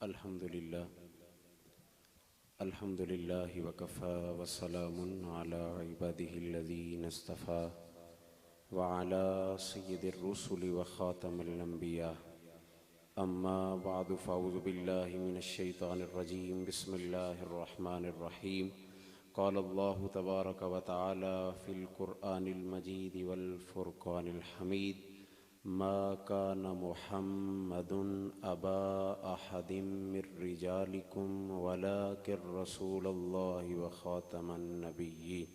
الحمد لله وكفى وسلام على عباده الذين اصطفى وعلى سيد الرسل وخاتم الأنبياء أما بعد فأعوذ بالله من الشيطان الرجيم بسم الله الرحمن الرحيم قال الله تبارك وتعالى في القرآن المجيد والفرقان الحميد ما كان محمد أبا أحد من رجالكم ولكن رسول الله وخاتم النبيين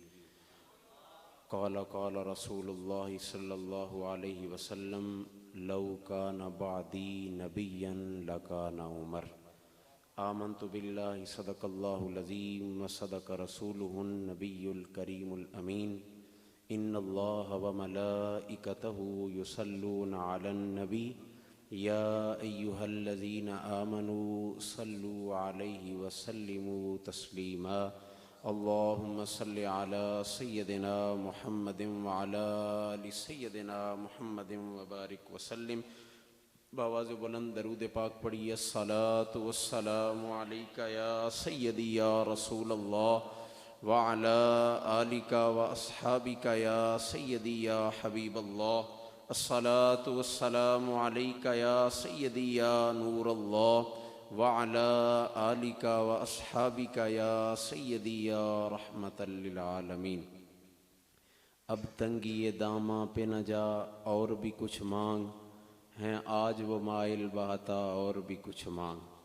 قال رسول الله صلى الله عليه وسلم لو كان بعدي نبيا لكان عمر آمنت بالله صدق الله العظيم وصدق رسوله النبي الكريم الأمين إن الله وملائكته يصلون على النبي يا أيها الذين آمنوا صلوا عليه وسلموا تسليما اللهم صل على سيدنا محمد وعلى آل سيدنا محمد وبارك وسلم بآواز بلند درود پاک پڑھیے الصلاة والسلام علیک یا سیدی یا رسول اللہ وعلى آلك وأصحابك يا سيدي يا حبيب الله الصلاة والسلام عليك يا سيدي يا نور الله وعلى آلك وأصحابك يا سيدي يا رحمة للعالمين اب تنگی داماں پہ نہ جا اور بھی کچھ مانگ ہیں آج وہ مائل بہتا اور بھی کچھ مانگ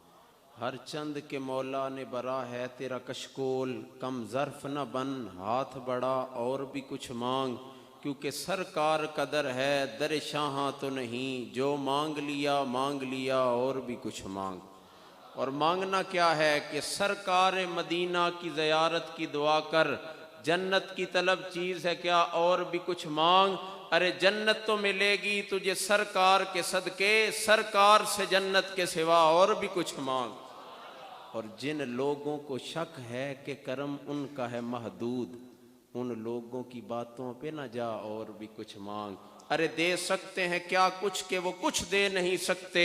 ہر چند کے مولا نے برا ہے تیرا کشکول کم ظرف نہ بن ہاتھ بڑا اور بھی کچھ مانگ کیونکہ سرکار قدر ہے در شاہاں تو نہیں جو مانگ لیا اور بھی کچھ مانگ اور مانگنا کیا ہے کہ سرکار مدینہ کی زیارت کی دعا کر جنت کی طلب چیز ہے کیا اور بھی کچھ مانگ ارے جنت تو ملے گی تجھے سرکار کے صدقے سرکار سے جنت کے سوا اور بھی کچھ مانگ اور جن لوگوں کو شک ہے کہ کرم ان کا ہے محدود ان لوگوں کی باتوں پہ نہ جا اور بھی کچھ مانگ ارے دے سکتے ہیں کیا کچھ کہ وہ کچھ دے نہیں سکتے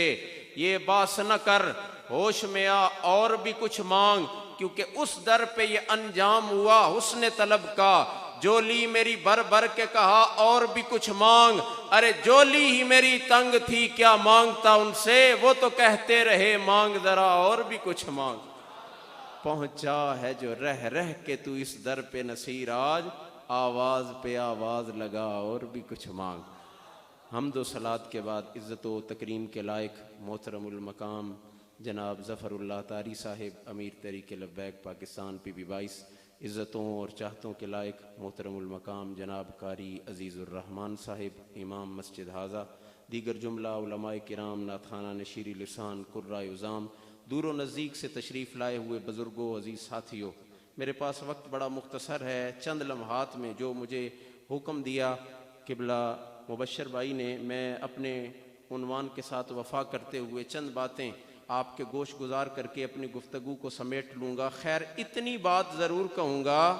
یہ باس نہ کر ہوش میں آ اور بھی کچھ مانگ کیونکہ اس در پہ یہ انجام ہوا حسن طلب کا جولی میری بھر بھر کے کہا اور بھی کچھ مانگ ارے جولی ہی میری تنگ تھی کیا مانگتا ان سے وہ تو کہتے رہے مانگ ذرا اور بھی کچھ مانگ پہنچا ہے جو رہ کے تو اس در پہ نصیر آج آواز پہ آواز لگا اور بھی کچھ مانگ حمد و صلات کے بعد عزت و تکریم کے لائق محترم المقام جناب ظفر اللہ طاری صاحب امیر تحریک لبیک پاکستان پی بی 22 عزتوں اور چاہتوں کے لائق محترم المقام جناب قاری عزیز الرحمن صاحب امام مسجد حاضہ دیگر جملہ علماء کرام نعتخانہ نشیری لسان قرائے عظام دور و نزدیک سے تشریف لائے ہوئے بزرگوں عزیز ساتھیوں میرے پاس وقت بڑا مختصر ہے چند لمحات میں جو مجھے حکم دیا قبلہ مبشر بھائی نے میں اپنے عنوان کے ساتھ وفا کرتے ہوئے چند باتیں آپ کے گوش گزار کر کے اپنی گفتگو کو سمیٹ لوں گا خیر اتنی بات ضرور کہوں گا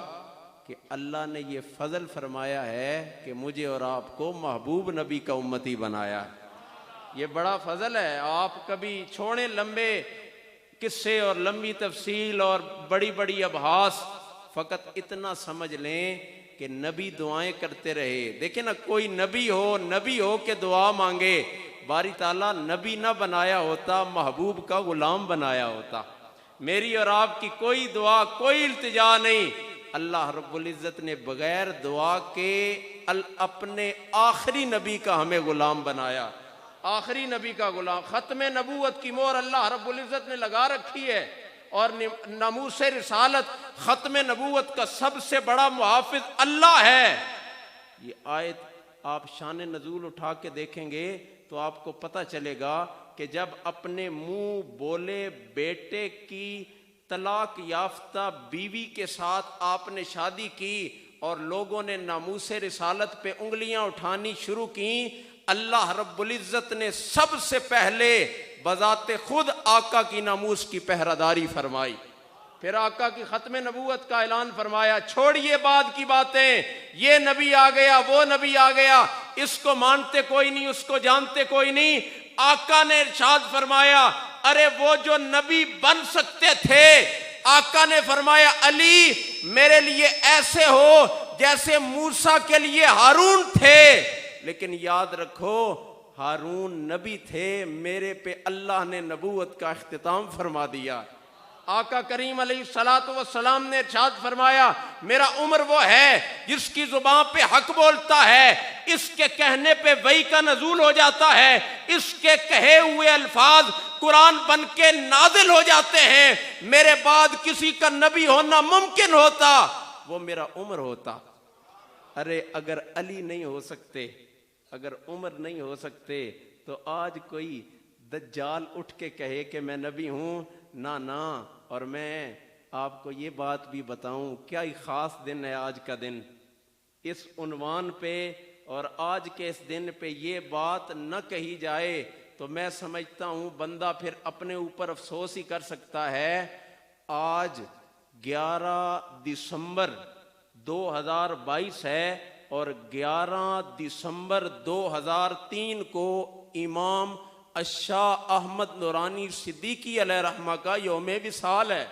کہ اللہ نے یہ فضل فرمایا ہے کہ مجھے اور آپ کو محبوب نبی کا امتی بنایا ہے یہ بڑا فضل ہے آپ کبھی چھوڑیں لمبے قصے اور لمبی تفصیل اور بڑی بڑی ابحاث فقط اتنا سمجھ لیں کہ نبی دعائیں کرتے رہے دیکھیں نا کوئی نبی ہو کہ دعا مانگے باری تعالیٰ نبی نہ بنایا ہوتا محبوب کا غلام بنایا ہوتا میری اور آپ کی کوئی دعا کوئی التجا نہیں اللہ رب العزت نے بغیر دعا کے اپنے آخری نبی کا ہمیں غلام بنایا آخری نبی کا غلام ختم نبوت کی مہر اللہ رب العزت نے لگا رکھی ہے اور ناموس رسالت ختم نبوت کا سب سے بڑا محافظ اللہ ہے یہ آیت آپ شان نزول اٹھا کے دیکھیں گے تو آپ کو پتہ چلے گا کہ جب اپنے منہ بولے بیٹے کی طلاق یافتہ بیوی کے ساتھ آپ نے شادی کی اور لوگوں نے ناموس رسالت پہ انگلیاں اٹھانی شروع کی اللہ رب العزت نے سب سے پہلے بذات خود آقا کی ناموس کی پہراداری فرمائی پھر آقا کی ختم نبوت کا اعلان فرمایا چھوڑیے بعد کی باتیں یہ نبی آ گیا وہ نبی آ گیا اس کو مانتے کوئی نہیں اس کو جانتے کوئی نہیں آقا نے ارشاد فرمایا ارے وہ جو نبی بن سکتے تھے، آقا نے فرمایا علی میرے لیے ایسے ہو جیسے موسیٰ کے لیے ہارون تھے، لیکن یاد رکھو ہارون نبی تھے، میرے پہ اللہ نے نبوت کا اختتام فرما دیا۔ آقا کریم علیہ الصلوۃ والسلام نے ارشاد فرمایا میرا عمر وہ ہے جس کی زبان پہ حق بولتا ہے، اس کے کہنے پہ وحی کا نزول ہو جاتا ہے، اس کے کہے ہوئے الفاظ قرآن بن کے نازل ہو جاتے ہیں۔ میرے بعد کسی کا نبی ہونا ممکن ہوتا، وہ میرا عمر ہوتا۔ ارے اگر علی نہیں ہو سکتے، اگر عمر نہیں ہو سکتے، تو آج کوئی دجال اٹھ کے کہے کہ میں نبی ہوں، نہ۔ اور میں آپ کو یہ بات بھی بتاؤں، کیا ہی خاص دن ہے آج کا دن، اس عنوان پہ اور آج کے اس دن پہ یہ بات نہ کہی جائے تو میں سمجھتا ہوں بندہ پھر اپنے اوپر افسوس ہی کر سکتا ہے۔ آج 11 دسمبر 2022 ہے اور 11 دسمبر 2003 کو امام الشاہ احمد نورانی صدیقی علیہ رحمہ کا یوم وصال ہے۔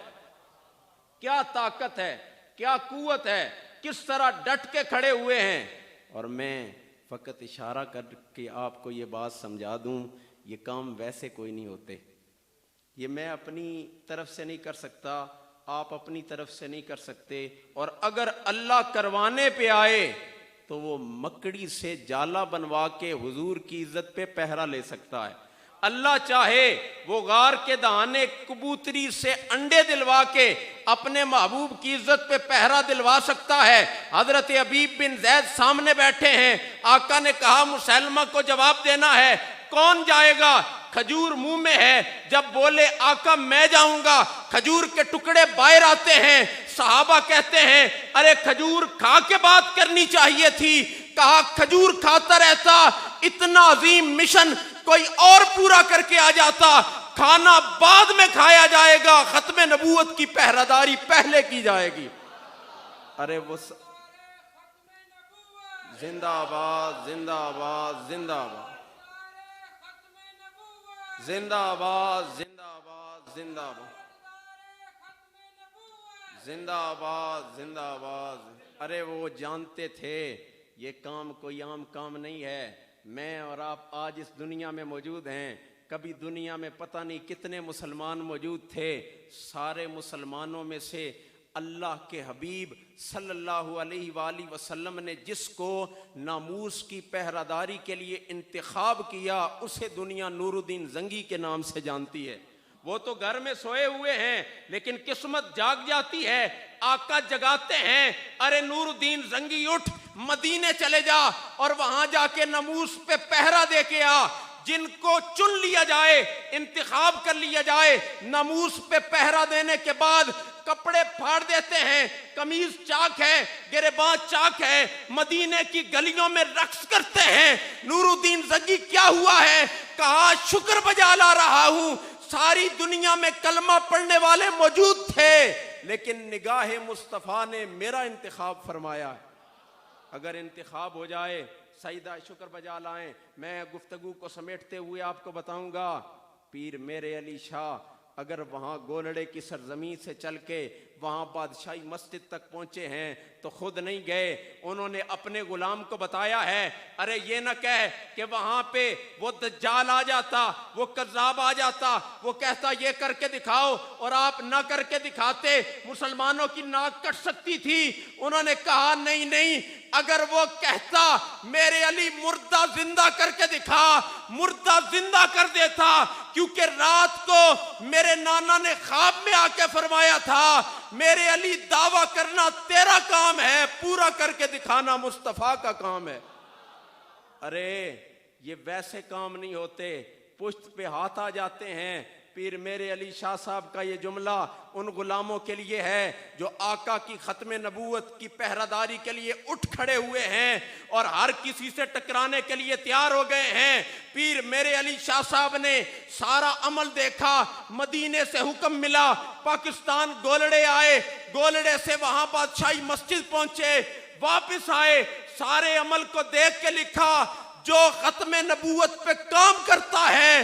کیا طاقت ہے، کیا قوت ہے، کس طرح ڈٹ کے کھڑے ہوئے ہیں۔ اور میں فقط اشارہ کر کے آپ کو یہ بات سمجھا دوں، یہ کام ویسے کوئی نہیں ہوتے، یہ میں اپنی طرف سے نہیں کر سکتا، آپ اپنی طرف سے نہیں کر سکتے، اور اگر اللہ کروانے پہ آئے تو وہ مکڑی سے جالا بنوا کے حضور کی عزت پہ پہرا لے سکتا ہے۔ اللہ چاہے وہ غار کے دہانے کبوتری سے انڈے دلوا کے اپنے محبوب کی عزت پہ پہرا دلوا سکتا ہے۔ حضرت حبیب بن زید سامنے بیٹھے ہیں، آقا نے کہا مسلمہ کو جواب دینا ہے، کون جائے گا؟ کھجور منہ میں ہے، جب بولے آقا میں جاؤں گا، کھجور کے ٹکڑے باہر آتے ہیں، صحابہ کہتے ہیں ارے کھجور کھا کے بات کرنی چاہیے تھی۔ کہا کھجور کھاتا رہتا، اتنا عظیم مشن کوئی اور پورا کر کے آ جاتا، کھانا بعد میں کھایا جائے گا، ختم نبوت کی پہراداری پہلے کی جائے گی۔ ارے وہ زندہ آباد، زندہ آباد، زندہ آباد، زندہ آباد، زندہ آباد، زندہ آباد، زندہ آباد، زندہ آباد۔ ارے وہ جانتے تھے یہ کام کوئی عام کام نہیں ہے۔ میں اور آپ آج اس دنیا میں موجود ہیں، کبھی دنیا میں پتہ نہیں کتنے مسلمان موجود تھے، سارے مسلمانوں میں سے اللہ کے حبیب صلی اللہ علیہ وآلہ وسلم نے جس کو ناموس کی پہراداری کے لیے انتخاب کیا، اسے دنیا نور الدین زنگی کے نام سے جانتی ہے۔ وہ تو گھر میں سوئے ہوئے ہیں لیکن قسمت جاگ جاتی ہے، آقا جگاتے ہیں، ارے نور الدین زنگی اٹھ مدینے چلے جا اور وہاں جا کے ناموس پہ پہرا دے کے آ۔ جن کو چن لیا جائے، انتخاب کر لیا جائے، ناموس پہ پہرا دینے کے بعد کپڑے پھاڑ دیتے ہیں، قمیض چاک ہے، گریباں چاک ہے، مدینے کی گلیوں میں رقص کرتے ہیں۔ نور الدین زنگی کیا ہوا ہے؟ کہا شکر بجا لا رہا ہوں، ساری دنیا میں کلمہ پڑھنے والے موجود تھے لیکن نگاہ مصطفیٰ نے میرا انتخاب فرمایا۔ اگر انتخاب ہو جائے، سیدہ شکر بجا لائیں۔ میں گفتگو کو سمیٹتے ہوئے آپ کو بتاؤں گا، پیر میرے علی شاہ اگر وہاں گولڑے کی سرزمین سے چل کے وہاں بادشاہی مسجد تک پہنچے ہیں تو خود نہیں گئے، انہوں نے اپنے غلام کو بتایا ہے، ارے یہ نہ کہہ کہ وہاں پہ وہ دجال آ جاتا، وہ کذاب آ جاتا، وہ کہتا یہ کر کے دکھاؤ، اور آپ نہ کر کے دکھاتے، مسلمانوں کی ناک کٹ سکتی تھی۔ انہوں نے کہا نہیں، اگر وہ کہتا میرے علی مردہ زندہ کر کے دکھا، مردہ زندہ کر دیتا، کیونکہ رات کو میرے نانا نے خواب میں آ کے فرمایا تھا میرے علی دعویٰ کرنا تیرا کام ہے، پورا کر کے دکھانا مصطفیٰ کا کام ہے۔ ارے یہ ویسے کام نہیں ہوتے، پشت پہ ہاتھ آ جاتے ہیں۔ پیر میرے علی شاہ صاحب کا یہ جملہ ان غلاموں کے لیے ہے جو آقا کی ختم نبوت کی پہراداری کے لیے اٹھ کھڑے ہوئے ہیں اور ہر کسی سے ٹکرانے کے لیے تیار ہو گئے ہیں۔ پیر میرے علی شاہ صاحب نے سارا عمل دیکھا، مدینے سے حکم ملا، پاکستان گولڑے آئے، گولڑے سے وہاں بادشاہی مسجد پہنچے، واپس آئے، سارے عمل کو دیکھ کے لکھا جو ختم نبوت پہ کام کرتا ہے